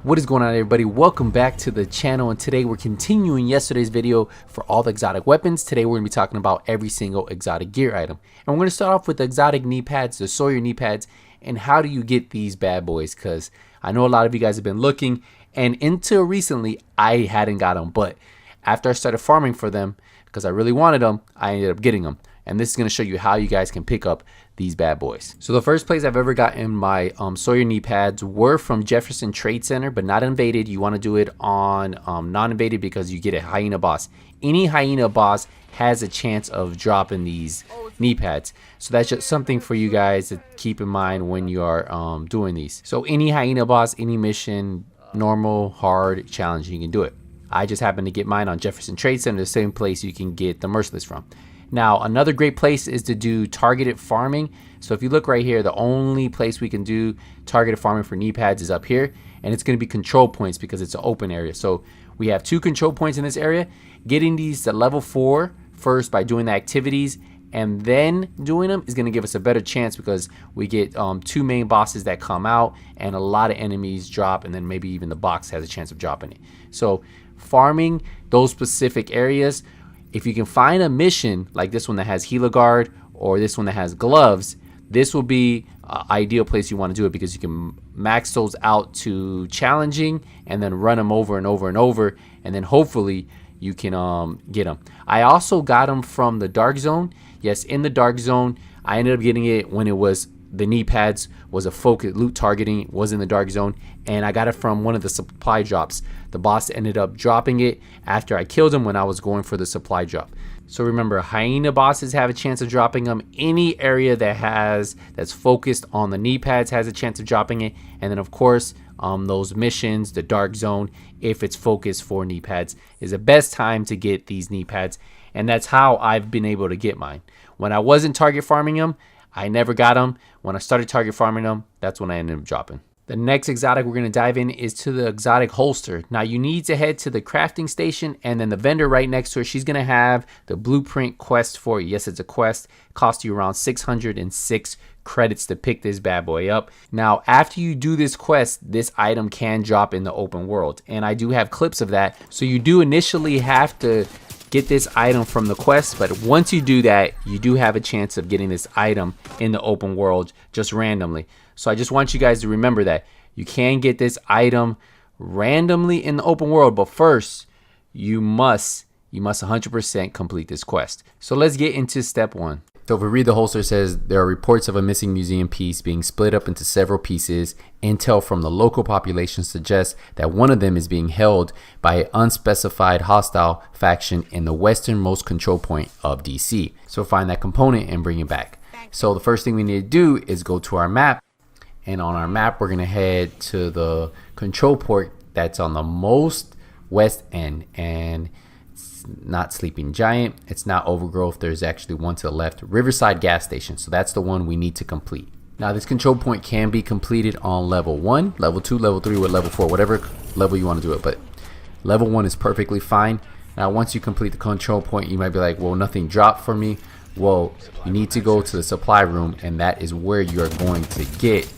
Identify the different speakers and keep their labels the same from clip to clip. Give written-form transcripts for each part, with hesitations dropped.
Speaker 1: What is going on, everybody? Welcome back to the channel, and today we're continuing yesterday's video for all the exotic weapons. Today we're going to be talking about every single exotic gear item, and we're going to start off with the exotic knee pads, the Sawyer knee pads, and how do you get these bad boys, because I know a lot of you guys have been looking, and until recently I hadn't got them, but after I started farming for them because I really wanted them, I ended up getting them. And this is going to show you how you guys can pick up these bad boys. So the first place I've ever gotten my Sawyer knee pads were from Jefferson Trade Center, but not invaded. You want to do it on non-invaded because you get a hyena boss. Any hyena boss has a chance of dropping these knee pads. So that's just something for you guys to keep in mind when you are doing these. So any hyena boss, any mission, normal, hard, challenging, you can do it. I just happened to get mine on Jefferson Trade Center, the same place you can get the merciless from. Now, another great place is to do targeted farming. So if you look right here, the only place we can do targeted farming for knee pads is up here, and it's going to be control points because it's an open area. So we have 2 control points in this area. Getting these to level 4 first by doing the activities and then doing them is going to give us a better chance because we get 2 main bosses that come out and a lot of enemies drop, and then maybe even the box has a chance of dropping it. So farming those specific areas, if you can find a mission like this one that has Guard or this one that has gloves, this will be an ideal place you want to do it because you can max those out to challenging and then run them over and over and over, and then hopefully you can get them. I also got them from the Dark Zone. Yes, in the Dark Zone, I ended up getting it when it was the knee pads was a focus loot targeting, was in the Dark Zone, and I got it from one of the supply drops. The boss ended up dropping it after I killed him when I was going for the supply drop. So remember, hyena bosses have a chance of dropping them. Any area that's focused on the knee pads has a chance of dropping it, and then of course those missions, the Dark Zone, if it's focused for knee pads, is the best time to get these knee pads, and that's how I've been able to get mine. When I wasn't target farming them, I never got them. When I started target farming them, that's when I ended up dropping. The next exotic we're going to dive in is to the exotic holster. Now you need to head to the crafting station, and then the vendor right next to her, she's going to have the blueprint quest for you. Yes, it's a quest. Costs you around 606 credits to pick this bad boy up. Now after you do this quest, this item can drop in the open world, and I do have clips of that. So you do initially have to get this item from the quest, but once you do that, you do have a chance of getting this item in the open world just randomly. So I just want you guys to remember that you can get this item randomly in the open world, but first you must 100% complete this quest. So let's get into step 1. So if we read the holster, it says there are reports of a missing museum piece being split up into several pieces. Intel from the local population suggests that one of them is being held by an unspecified hostile faction in the westernmost control point of DC. So find that component and bring it back. So the first thing we need to do is go to our map, and on our map we're going to head to the control port that's on the most west end, and not Sleeping Giant, it's not Overgrowth, there's actually one to the left, Riverside gas station. So that's the one we need to complete. Now this control point can be completed on level 1, level 2, level 3, or level 4, whatever level you want to do it, but level 1 is perfectly fine. Now once you complete the control point, you might be like, well, nothing dropped for me. Well, you need to go to the supply room, and that is where you're going to get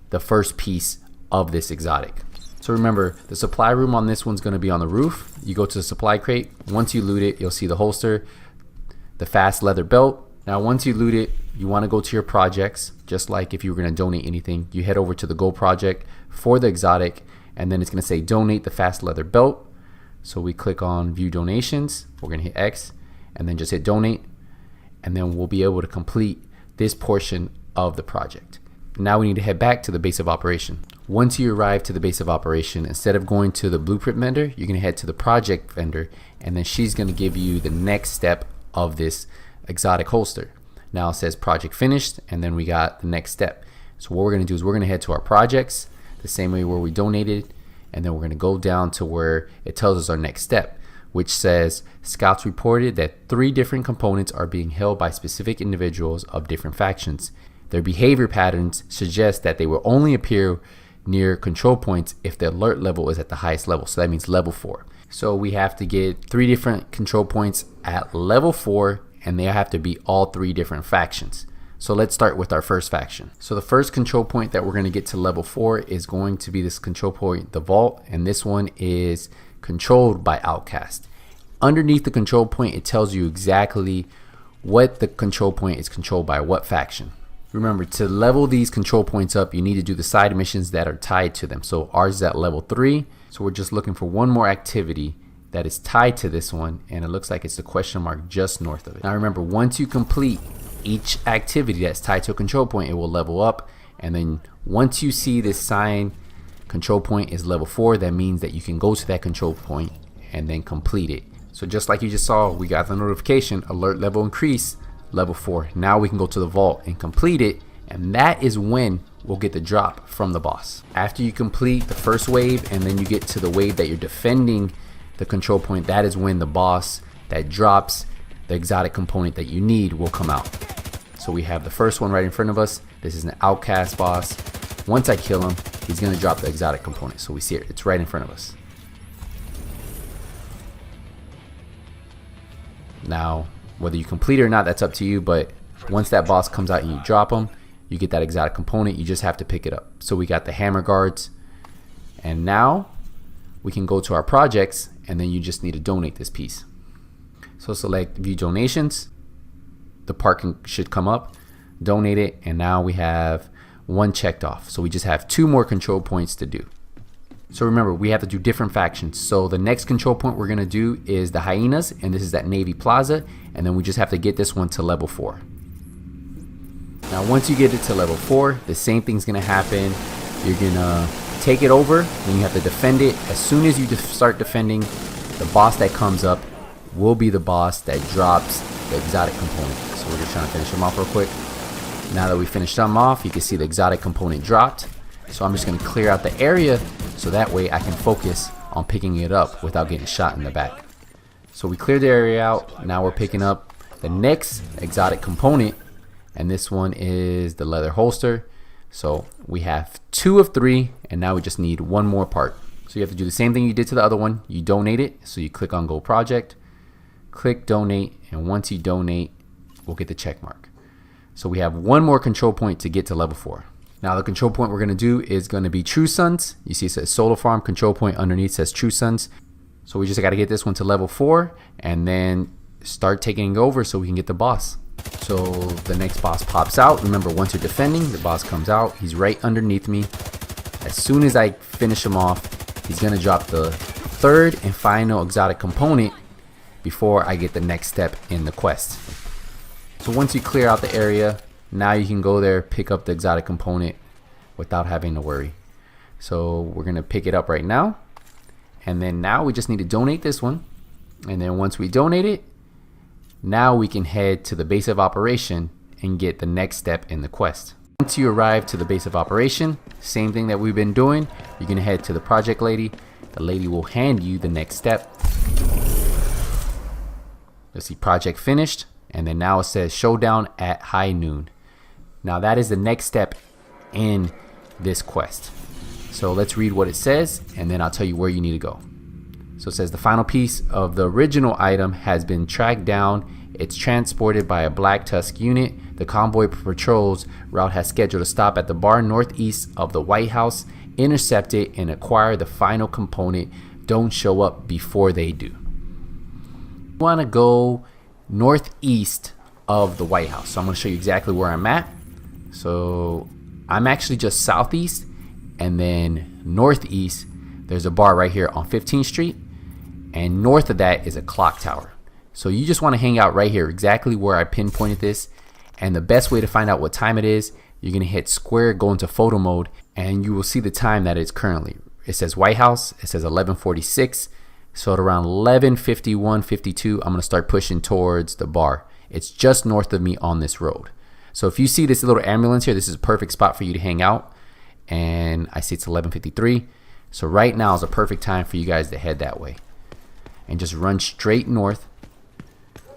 Speaker 1: the first piece of this exotic. So remember, the supply room on this one's going to be on the roof. You go to the supply crate. Once you loot it, you'll see the holster, the fast leather belt. Now once you loot it, you want to go to your projects. Just like if you were going to donate anything, you head over to the gold project for the exotic, and then it's going to say donate the fast leather belt. So we click on view donations. We're going to hit X and then just hit donate, and then we'll be able to complete this portion of the project. Now we need to head back to the base of operation. Once you arrive to the base of operation, instead of going to the blueprint vendor, you're going to head to the project vendor, and then she's going to give you the next step of this exotic holster. Now it says project finished, and then we got the next step. So what we're going to do is we're going to head to our projects the same way where we donated, and then we're going to go down to where it tells us our next step, which says scouts reported that 3 different components are being held by specific individuals of different factions. Their behavior patterns suggest that they will only appear near control points if the alert level is at the highest level. So that means level 4. So we have to get 3 different control points at level 4, and they have to be all 3 different factions. So let's start with our first faction. So the first control point that we're going to get to level 4 is going to be this control point, the Vault, and this one is controlled by Outcast. Underneath the control point, it tells you exactly what the control point is controlled by, what faction. Remember, to level these control points up, you need to do the side missions that are tied to them. So ours is at level 3, so we're just looking for one more activity that is tied to this one, and it looks like it's the question mark just north of it. Now remember, once you complete each activity that's tied to a control point, it will level up, and then once you see this sign control point is level 4, that means that you can go to that control point and then complete it. So just like you just saw, we got the notification, alert level increase, level 4. Now we can go to the vault and complete it, and that is when we'll get the drop from the boss. After you complete the first wave and then you get to the wave that you're defending the control point, that is when the boss that drops the exotic component that you need will come out. So we have the first one right in front of us. This is an Outcast boss. Once I kill him, he's gonna drop the exotic component. So we see it, it's right in front of us. Now, whether you complete it or not, that's up to you, but once that boss comes out and you drop him, you get that exotic component. You just have to pick it up. So we got the hammer guards, and now we can go to our projects, and then you just need to donate this piece. So select view donations, the part should come up, donate it, and now we have one checked off. So we just have 2 more control points to do. So remember, we have to do different factions. So the next control point we're gonna do is the Hyenas, and this is at Navy Plaza, and then we just have to get this one to level 4. Now once you get it to level 4, the same thing's gonna happen. You're gonna take it over, then you have to defend it. As soon as you start defending, the boss that comes up will be the boss that drops the exotic component. So we're just trying to finish them off real quick. Now that we finished them off, you can see the exotic component dropped. So I'm just going to clear out the area so that way I can focus on picking it up without getting shot in the back. So we cleared the area out. Now we're picking up the next exotic component, and this one is the leather holster. So we have 2 of 3, and now we just need one more part. So you have to do the same thing you did to the other one. You donate it, so you click on Go Project, click Donate, and once you donate, we'll get the check mark. So we have one more control point to get to level 4. Now the control point we're going to do is going to be True Sons. You see it says Solar Farm control point, underneath says True Sons. So we just got to get this one to level 4 and then start taking over so we can get the boss. So the next boss pops out. Remember, once you're defending, the boss comes out. He's right underneath me. As soon as I finish him off, he's going to drop the 3rd and final exotic component before I get the next step in the quest. So once you clear out the area, now you can go there, pick up the exotic component without having to worry. So we're going to pick it up right now. And then now we just need to donate this one. And then once we donate it, now we can head to the base of operation and get the next step in the quest. Once you arrive to the base of operation, same thing that we've been doing, you're going to head to the project lady. The lady will hand you the next step. Let's see, project finished. And then now it says showdown at high noon. Now that is the next step in this quest. So let's read what it says, and then I'll tell you where you need to go. So it says the final piece of the original item has been tracked down. It's transported by a Black Tusk unit. The convoy patrol's route has scheduled a stop at the bar northeast of the White House. Intercept it and acquire the final component. Don't show up before they do. You want to go northeast of the White House. So I'm going to show you exactly where I'm at. So I'm actually just southeast, and then northeast there's a bar right here on 15th Street, and north of that is a clock tower. So you just want to hang out right here, exactly where I pinpointed this. And the best way to find out what time it is, you're going to hit square, go into photo mode, and you will see the time that it's currently. It says White House, it says 11:46. So at around 11:51, 52, I'm going to start pushing towards the bar. It's just north of me on this road. So if you see this little ambulance here, this is a perfect spot for you to hang out. And I see it's 11:53. So right now is a perfect time for you guys to head that way. And just run straight north.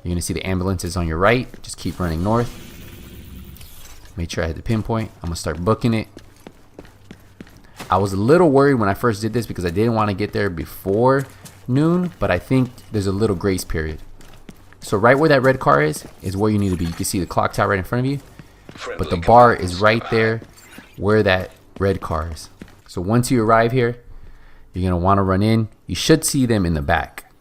Speaker 1: You're going to see the ambulances on your right. Just keep running north. Make sure I hit the pinpoint. I'm going to start booking it. I was a little worried when I first did this because I didn't want to get there before noon, but I think there's a little grace period. So right where that red car is where you need to be. You can see the clock tower right in front of you. but the bar is right there where that red car is. So once you arrive here, you're gonna want to run in. You should see them in the back.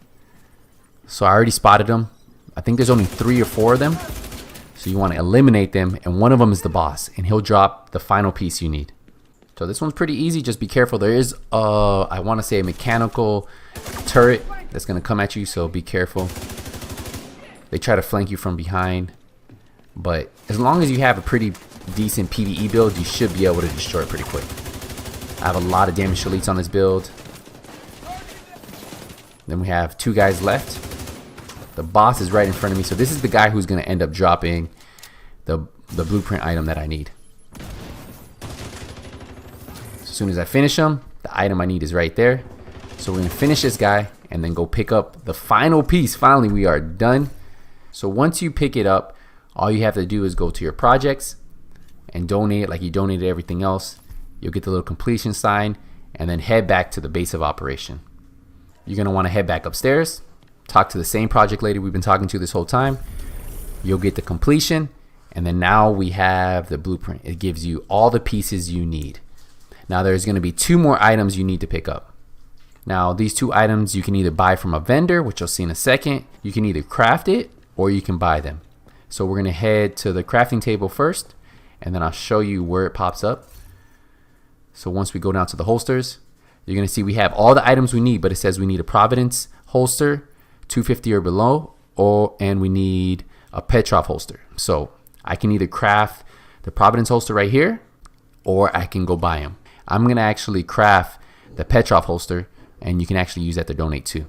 Speaker 1: So I already spotted them. I think there's only 3 or 4 of them. So you want to eliminate them, and one of them is the boss, and he'll drop the final piece you need. So this one's pretty easy. Just be careful. There is I want to say a mechanical turret that's gonna come at you, so be careful. They try to flank you from behind, but as long as you have a pretty decent PvE build, you should be able to destroy it pretty quick. I have a lot of damage elites on this build. Then we have 2 guys left. The boss is right in front of me, so this is the guy who's going to end up dropping the blueprint item that I need. As soon as I finish him, the item I need is right there. So we're going to finish this guy and then go pick up the final piece. Finally, we are done. So once you pick it up, all you have to do is go to your projects and donate it like you donated everything else. You'll get the little completion sign and then head back to the base of operation. You're going to want to head back upstairs, talk to the same project lady we've been talking to this whole time. You'll get the completion, and then now we have the blueprint. It gives you all the pieces you need. Now there's going to be 2 more items you need to pick up. Now these 2 items you can either buy from a vendor, which you'll see in a second. You can either craft it or you can buy them. So we're going to head to the crafting table first, and then I'll show you where it pops up. So once we go down to the holsters, you're going to see we have all the items we need, but it says we need a Providence holster, 250 or below, and we need a Petrov holster. So I can either craft the Providence holster right here, or I can go buy them. I'm going to actually craft the Petrov holster, and you can actually use that to donate too.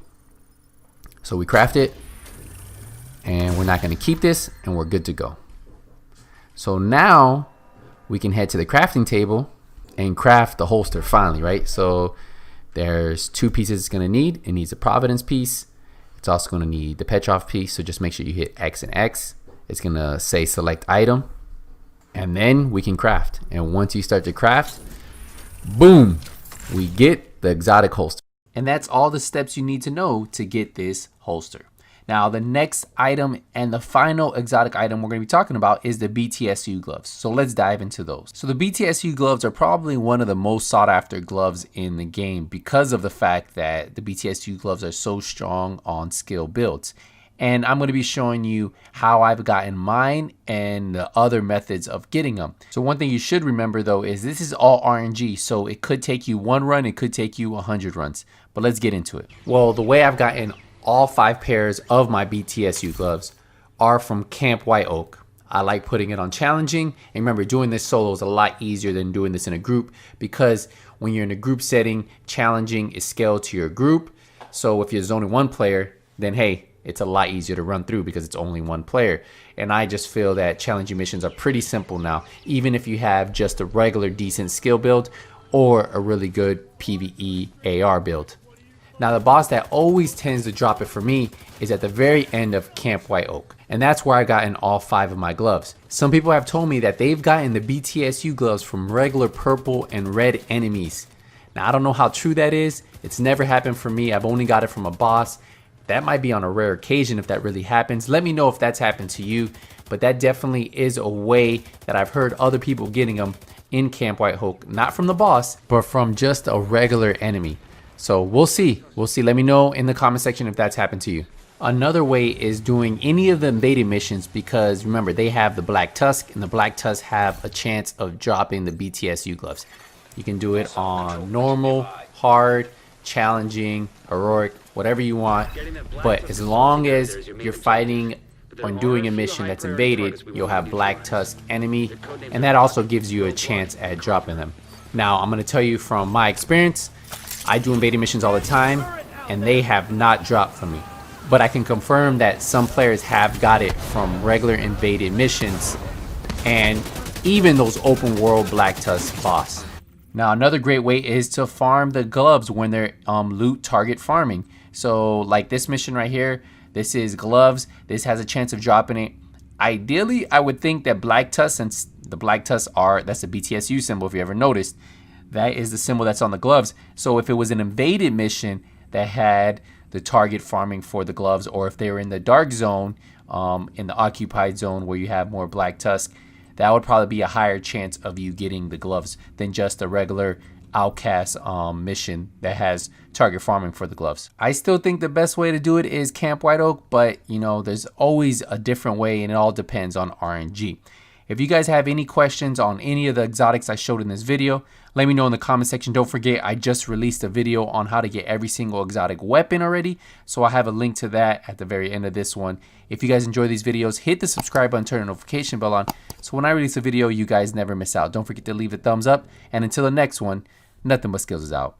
Speaker 1: So we craft it, and we're not going to keep this, and we're good to go. So now we can head to the crafting table and craft the holster finally, right? So there's 2 pieces it's going to need. It needs a Providence piece. It's also going to need the Petrov piece, so just make sure you hit X and X. It's going to say select item, and then we can craft. And once you start to craft, boom, we get the exotic holster. And that's all the steps you need to know to get this holster. Now the next item and the final exotic item we're going to be talking about is the BTSU gloves. So let's dive into those. So the BTSU gloves are probably one of the most sought after gloves in the game because of the fact that the BTSU gloves are so strong on skill builds. And I'm going to be showing you how I've gotten mine and the other methods of getting them. So one thing you should remember though is this is all RNG. So it could take you 1 run, it could take you 100 runs. But let's get into it. Well, the way I've gotten all 5 pairs of my BTSU gloves are from Camp White Oak. I like putting it on challenging, and remember, doing this solo is a lot easier than doing this in a group, because when you're in a group setting, challenging is scaled to your group. So if there's only 1 player, then hey, it's a lot easier to run through because it's only 1 player. And I just feel that challenging missions are pretty simple now, even if you have just a regular decent skill build or a really good PvE AR build. Now the boss that always tends to drop it for me is at the very end of Camp White Oak, and that's where I got in all 5 of my gloves. Some people have told me that they've gotten the BTSU gloves from regular purple and red enemies. Now I don't know how true that is. It's never happened for me. I've only got it from a boss. That might be on a rare occasion if that really happens. Let me know if that's happened to you, but that definitely is a way that I've heard other people getting them in Camp White Oak, not from the boss, but from just a regular enemy. So we'll see. Let me know in the comment section if that's happened to you. Another way is doing any of the invaded missions, because remember, they have the Black Tusk, and the Black Tusk have a chance of dropping the BTSU gloves. You can do it on normal, hard, challenging, heroic, whatever you want. But as long as you're fighting or doing a mission that's invaded, you'll have Black Tusk enemy, and that also gives you a chance at dropping them. Now, I'm going to tell you from my experience, I do invaded missions all the time, and they have not dropped from me. But I can confirm that some players have got it from regular invaded missions, and even those open world Black Tusk boss. Now another great way is to farm the gloves when they're loot target farming. So like this mission right here, this is gloves. This has a chance of dropping it. Ideally, I would think that Black Tusk, since the Black Tusks that's a BTSU symbol if you ever noticed, that is the symbol that's on the gloves. So if it was an invaded mission that had the target farming for the gloves, or if they were in the dark zone, in the occupied zone where you have more Black Tusk, that would probably be a higher chance of you getting the gloves than just a regular outcast mission that has target farming for the gloves. I still think the best way to do it is Camp White Oak, but you know, there's always a different way and it all depends on RNG. If you guys have any questions on any of the exotics I showed in this video, let me know in the comment section. Don't forget, I just released a video on how to get every single exotic weapon already, so I have a link to that at the very end of this one. If you guys enjoy these videos, hit the subscribe button, turn the notification bell on, so when I release a video, you guys never miss out. Don't forget to leave a thumbs up, and until the next one, nothing but skills is out.